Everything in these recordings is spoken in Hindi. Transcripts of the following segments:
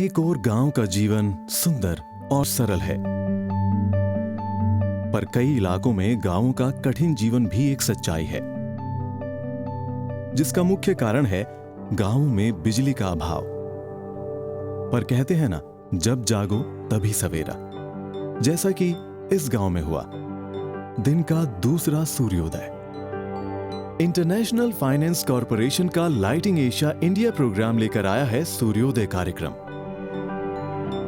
एक और गांव का जीवन सुंदर और सरल है, पर कई इलाकों में गांवों का कठिन जीवन भी एक सच्चाई है, जिसका मुख्य कारण है गांवों में बिजली का अभाव। पर कहते हैं ना, जब जागो तभी सवेरा। जैसा कि इस गांव में हुआ, दिन का दूसरा सूर्योदय। इंटरनेशनल फाइनेंस कॉरपोरेशन का लाइटिंग एशिया इंडिया प्रोग्राम लेकर आया है सूर्योदय कार्यक्रम।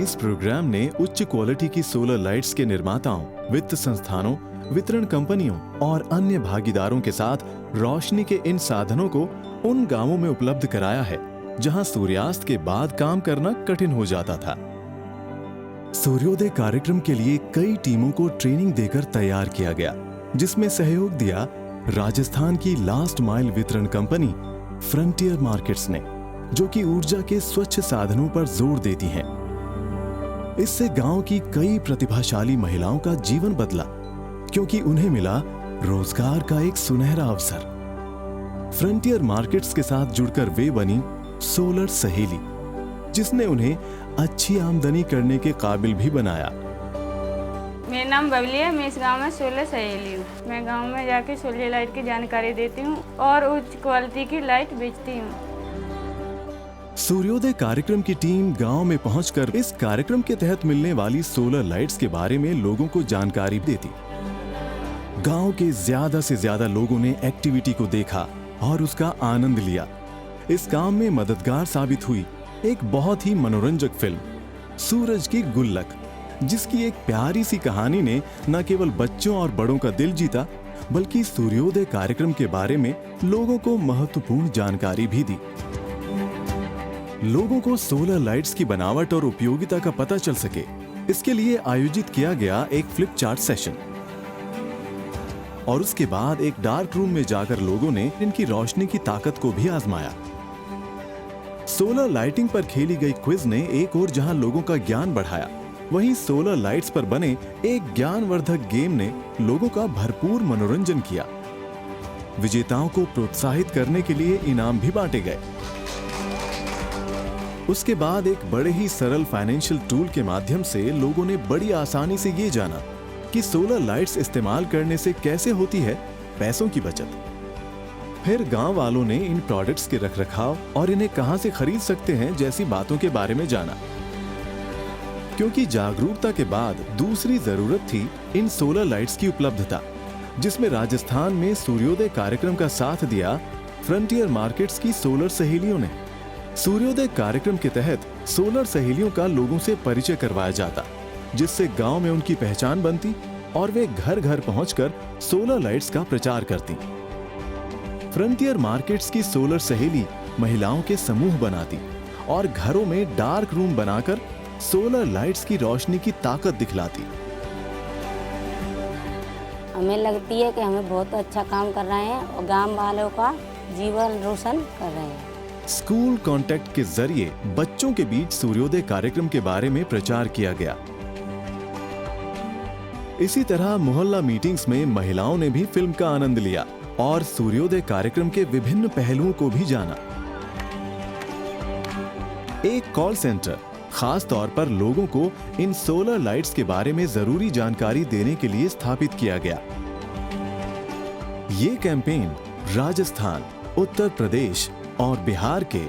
इस प्रोग्राम ने उच्च क्वालिटी की सोलर लाइट्स के निर्माताओं, वित्त संस्थानों, वितरण कंपनियों और अन्य भागीदारों के साथ रोशनी के इन साधनों को उन गांवों में उपलब्ध कराया है जहां सूर्यास्त के बाद काम करना कठिन हो जाता था। सूर्योदय कार्यक्रम के लिए कई टीमों को ट्रेनिंग देकर तैयार किया गया, जिसमें सहयोग दिया राजस्थान की लास्ट माइल वितरण कंपनी फ्रंटियर मार्केट्स ने, जो कि ऊर्जा के स्वच्छ साधनों पर जोर देती हैं। इससे गांव की कई प्रतिभाशाली महिलाओं का जीवन बदला, क्योंकि उन्हें मिला रोजगार का एक सुनहरा अवसर। फ्रंटियर मार्केट्स के साथ जुड़कर वे बनी सोलर सहेली, जिसने उन्हें अच्छी आमदनी करने के काबिल भी बनाया। मेरा नाम बबली है। मैं इस गांव में सोलर सहेली हूँ। मैं गांव में जाके सोलर लाइट की जानकारी देती हूँ और उच्च क्वालिटी की लाइट बेचती हूँ। सूर्योदय कार्यक्रम की टीम गांव में पहुंचकर इस कार्यक्रम के तहत मिलने वाली सोलर लाइट्स के बारे में लोगों को जानकारी देती। गांव के ज्यादा से ज्यादा लोगों ने एक्टिविटी को देखा और उसका आनंद लिया। इस काम में मददगार साबित हुई एक बहुत ही मनोरंजक फिल्म सूरज की गुल्लक, जिसकी एक प्यारी सी कहानी ने न केवल बच्चों और बड़ों का दिल जीता, बल्कि सूर्योदय कार्यक्रम के बारे में लोगों को महत्वपूर्ण जानकारी भी दी। लोगों को सोलर लाइट्स की बनावट और उपयोगिता का पता चल सके, इसके लिए आयोजित किया गया एक फ्लिप चार्ट सेशन, और उसके बाद एक डार्क रूम में जाकर लोगों ने इनकी रोशनी की ताकत को भी आजमाया। सोलर लाइटिंग पर खेली गई क्विज ने एक और जहां लोगों का ज्ञान बढ़ाया, वहीं सोलर लाइट्स पर बने एक ज्ञानवर्धक गेम ने लोगों का भरपूर मनोरंजन किया। विजेताओं को प्रोत्साहित करने के लिए इनाम भी बांटे गए। उसके बाद एक बड़े ही सरल फाइनेंशियल टूल के माध्यम से लोगों ने बड़ी आसानी से ये जाना कि सोलर लाइट्स इस्तेमाल करने से कैसे होती है पैसों की बचत। फिर गांव वालों ने इन प्रोडक्ट्स के रखरखाव और इन्हें कहां से खरीद सकते हैं जैसी बातों के बारे में जाना, क्योंकि जागरूकता के बाद दूसरी जरूरत थी इन सोलर लाइट्स की उपलब्धता, जिसमें राजस्थान में सूर्योदय कार्यक्रम का साथ दिया फ्रंटियर मार्केट्स की सोलर सहेलियों ने। सूर्योदय कार्यक्रम के तहत सोलर सहेलियों का लोगों से परिचय करवाया जाता, जिससे गांव में उनकी पहचान बनती और वे घर घर पहुंचकर सोलर लाइट्स का प्रचार करती। फ्रंटियर मार्केट्स की सोलर सहेली महिलाओं के समूह बनाती और घरों में डार्क रूम बनाकर सोलर लाइट्स की रोशनी की ताकत दिखलाती। हमें लगती है कि हमें बहुत अच्छा काम कर रहे हैं और गांव वालों का जीवन रोशन कर रहे हैं। स्कूल कॉन्टेक्ट के जरिए बच्चों के बीच सूर्योदय कार्यक्रम के बारे में प्रचार किया गया। इसी तरह मोहल्ला मीटिंग्स में महिलाओं ने भी फिल्म का आनंद लिया और सूर्योदय कार्यक्रम के विभिन्न पहलुओं को भी जाना। एक कॉल सेंटर खास तौर पर लोगों को इन सोलर लाइट्स के बारे में जरूरी जानकारी देने के लिए स्थापित किया गया। ये कैंपेन राजस्थान, उत्तर प्रदेश और बिहार के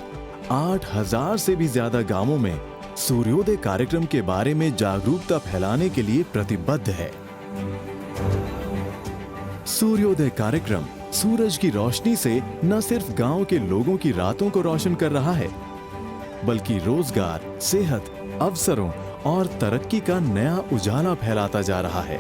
8,000 से भी ज्यादा गांवों में सूर्योदय कार्यक्रम के बारे में जागरूकता फैलाने के लिए प्रतिबद्ध है। सूर्योदय कार्यक्रम सूरज की रोशनी से न सिर्फ गांव के लोगों की रातों को रोशन कर रहा है, बल्कि रोजगार, सेहत, अवसरों और तरक्की का नया उजाला फैलाता जा रहा है।